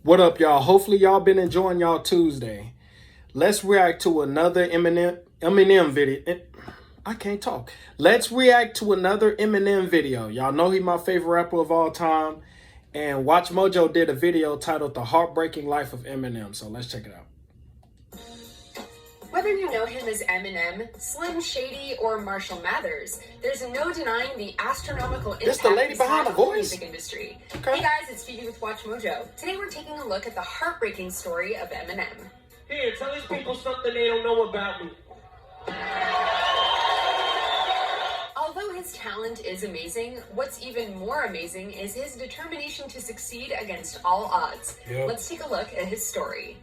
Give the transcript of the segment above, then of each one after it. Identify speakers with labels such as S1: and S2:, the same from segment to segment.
S1: What up, y'all? Hopefully y'all been enjoying y'all Tuesday. Let's react to another Eminem video. I can't talk. Let's react to another Eminem video. Y'all know he's my favorite rapper of all time. And Watch Mojo did a video titled The Heartbreaking Life of Eminem. So let's check it out.
S2: Whether you know him as Eminem, Slim Shady, or Marshall Mathers, there's no denying the astronomical impact
S1: the lady behind the voice?
S2: music industry.
S1: Okay.
S2: Hey guys, it's Phoebe with Watch Mojo. Today we're taking a look at the heartbreaking story of Eminem.
S3: Here, tell these people something they don't know about me.
S2: Although his talent is amazing, what's even more amazing is his determination to succeed against all odds.
S1: Yep.
S2: Let's take a look at his story.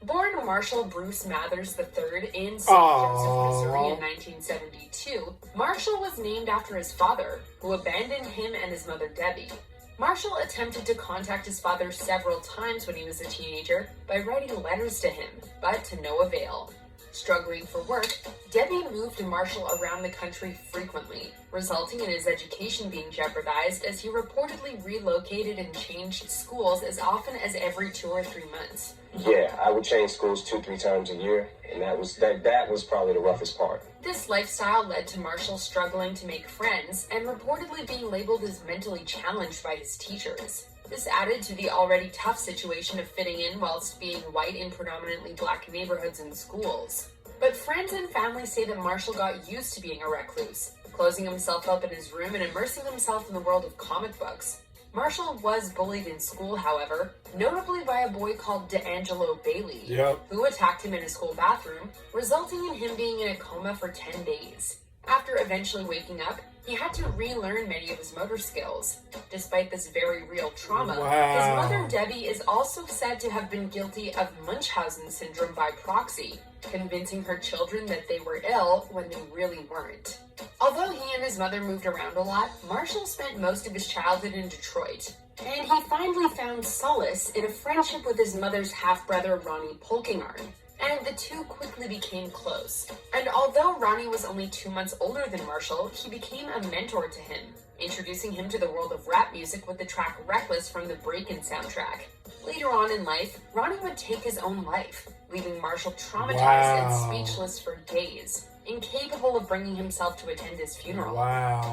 S2: Born Marshall Bruce Mathers III in St. Joseph, Missouri in 1972, Marshall was named after his father, who abandoned him and his mother Debbie. Marshall attempted to contact his father several times when he was a teenager by writing letters to him, but to no avail. Struggling for work, Debbie moved Marshall around the country frequently, resulting in his education being jeopardized as he reportedly relocated and changed schools as often as every 2 or 3 months.
S4: Yeah, I would change schools 2-3 times a year, and that was probably the roughest part.
S2: This lifestyle led to Marshall struggling to make friends and reportedly being labeled as mentally challenged by his teachers. This added to the already tough situation of fitting in whilst being white in predominantly black neighborhoods and schools. But friends and family say that Marshall got used to being a recluse, closing himself up in his room and immersing himself in the world of comic books. Marshall was bullied in school, however, notably by a boy called D'Angelo Bailey, who attacked him in a school bathroom, resulting in him being in a coma for 10 days. After eventually waking up, he had to relearn many of his motor skills. Despite this very real trauma, his mother Debbie is also said to have been guilty of Munchausen syndrome by proxy, convincing her children that they were ill when they really weren't. Although he and his mother moved around a lot, Marshall spent most of his childhood in Detroit, and he finally found solace in a friendship with his mother's half-brother Ronnie Polkingarn. And the two quickly became close. And although Ronnie was only 2 months older than Marshall, he became a mentor to him, introducing him to the world of rap music with the track Reckless from the Breakin' soundtrack. Later on in life, Ronnie would take his own life, leaving Marshall traumatized and speechless for days, incapable of bringing himself to attend his funeral.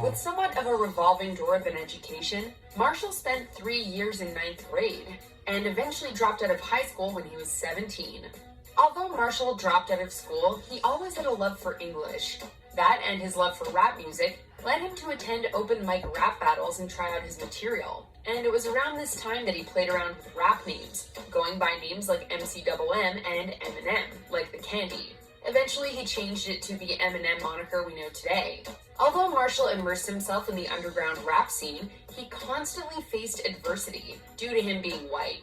S2: With somewhat of a revolving door of an education, Marshall spent 3 years in 9th grade, and eventually dropped out of high school when he was 17. Although Marshall dropped out of school, he always had a love for English. That and his love for rap music led him to attend open mic rap battles and try out his material. And it was around this time that he played around with rap names, going by names like MCMM and Eminem, like the candy. Eventually, he changed it to the Eminem moniker we know today. Although Marshall immersed himself in the underground rap scene, he constantly faced adversity due to him being white.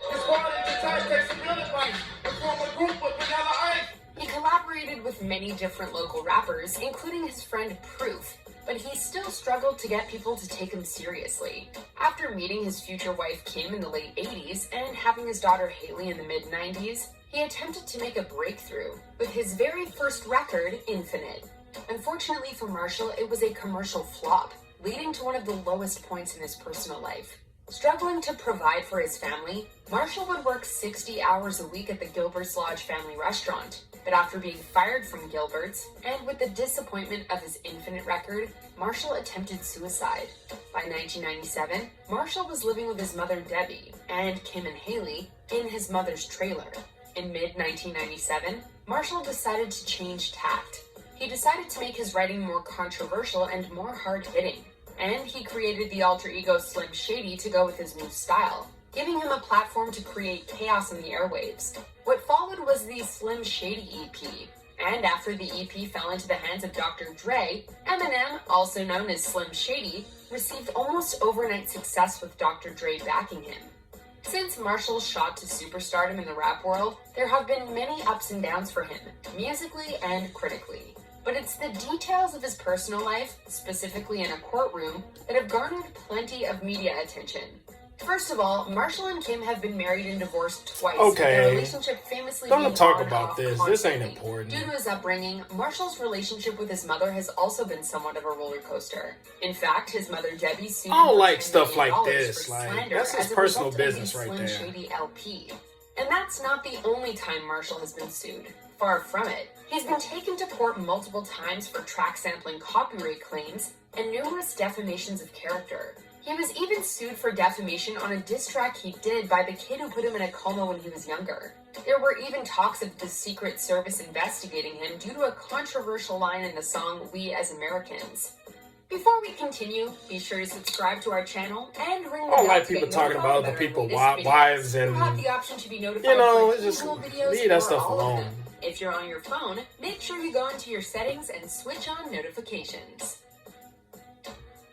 S2: He collaborated with many different local rappers, including his friend Proof, but he still struggled to get people to take him seriously. After meeting his future wife Kim in the late 80s and having his daughter Haley in the mid-90s, he attempted to make a breakthrough with his very first record, Infinite. Unfortunately for Marshall, it was a commercial flop, leading to one of the lowest points in his personal life. Struggling to provide for his family, Marshall would work 60 hours a week at the Gilbert's Lodge family restaurant. But after being fired from Gilbert's, and with the disappointment of his Infinite record, Marshall attempted suicide. By 1997, Marshall was living with his mother Debbie, and Kim and Haley, in his mother's trailer. In mid-1997, Marshall decided to change tact. He decided to make his writing more controversial and more hard-hitting, and he created the alter ego Slim Shady to go with his new style, giving him a platform to create chaos in the airwaves. What followed was the Slim Shady EP, and after the EP fell into the hands of Dr. Dre, Eminem, also known as Slim Shady, received almost overnight success with Dr. Dre backing him. Since Marshall's shot to superstardom in the rap world, there have been many ups and downs for him, musically and critically. But it's the details of his personal life, specifically in a courtroom, that have garnered plenty of media attention. First of all, Marshall and Kim have been married and divorced twice.
S1: Okay.
S2: Their relationship famously
S1: Don't
S2: being
S1: talk
S2: on and
S1: about
S2: off
S1: this. This ain't
S2: constantly.
S1: important.
S2: Due to his upbringing, Marshall's relationship with his mother has also been somewhat of a roller coaster. In fact, his mother Debbie sued him
S1: I don't
S2: for
S1: like
S2: $10
S1: stuff
S2: million
S1: like this.
S2: for
S1: Like,
S2: slander
S1: that's his
S2: as a
S1: personal
S2: result of
S1: business
S2: the
S1: right
S2: Slim
S1: there.
S2: Shady LP. And that's not the only time Marshall has been sued. Far from it. He's been taken to court multiple times for track sampling copyright claims and numerous defamations of character. He was even sued for defamation on a diss track he did by the kid who put him in a coma when he was younger. There were even talks of the Secret Service investigating him due to a controversial line in the song We as Americans. Before we continue, be sure to subscribe to our channel and ring the
S1: I don't
S2: bell
S1: like
S2: to
S1: people
S2: get
S1: talking about
S2: notified
S1: other people's
S2: when our latest
S1: wives
S2: videos.
S1: and,
S2: You'll have the option to be notified
S1: you know,
S2: for
S1: it's just
S2: individual videos
S1: leave that
S2: or
S1: stuff
S2: all of
S1: alone.
S2: them. If you're on your phone, make sure you go into your settings and switch on notifications.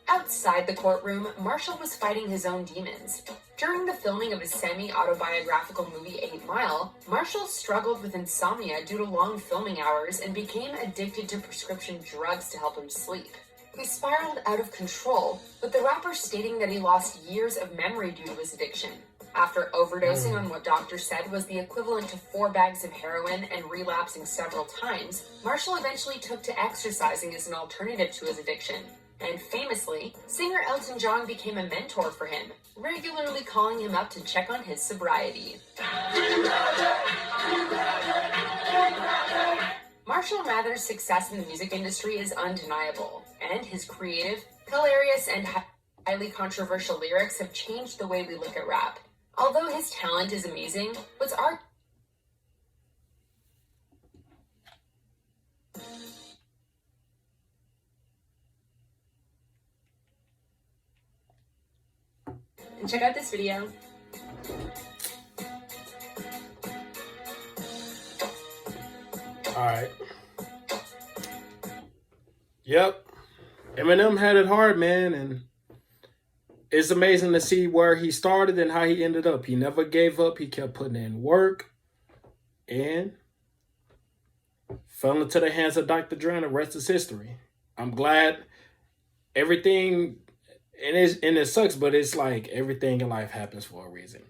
S2: Outside the courtroom, Marshall was fighting his own demons. During the filming of his semi-autobiographical movie 8 Mile, Marshall struggled with insomnia due to long filming hours and became addicted to prescription drugs to help him sleep. He spiraled out of control, with the rapper stating that he lost years of memory due to his addiction. After overdosing on what doctors said was the equivalent to 4 bags of heroin and relapsing several times, Marshall eventually took to exercising as an alternative to his addiction. And famously, singer Elton John became a mentor for him, regularly calling him up to check on his sobriety. Marshall Mathers' success in the music industry is undeniable, and his creative, hilarious, and highly controversial lyrics have changed the way we look at rap. Although his talent is amazing, what's art? And check out this video.
S1: Alright. Yep. Eminem had it hard, man, and it's amazing to see where he started and how he ended up. He never gave up. He kept putting in work and fell into the hands of Dr. Dre, and the rest is history. I'm glad everything, and it sucks, but it's like everything in life happens for a reason,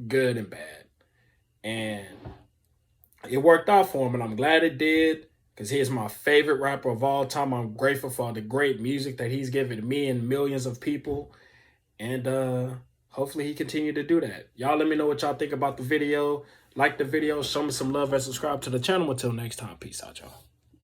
S1: good and bad. And it worked out for him, and I'm glad it did, because he is my favorite rapper of all time. I'm grateful for the great music that he's given to me and millions of people. And hopefully he continue to do that. Y'all let me know what y'all think about the video. Like the video, show me some love, and subscribe to the channel. Until next time, peace out, y'all.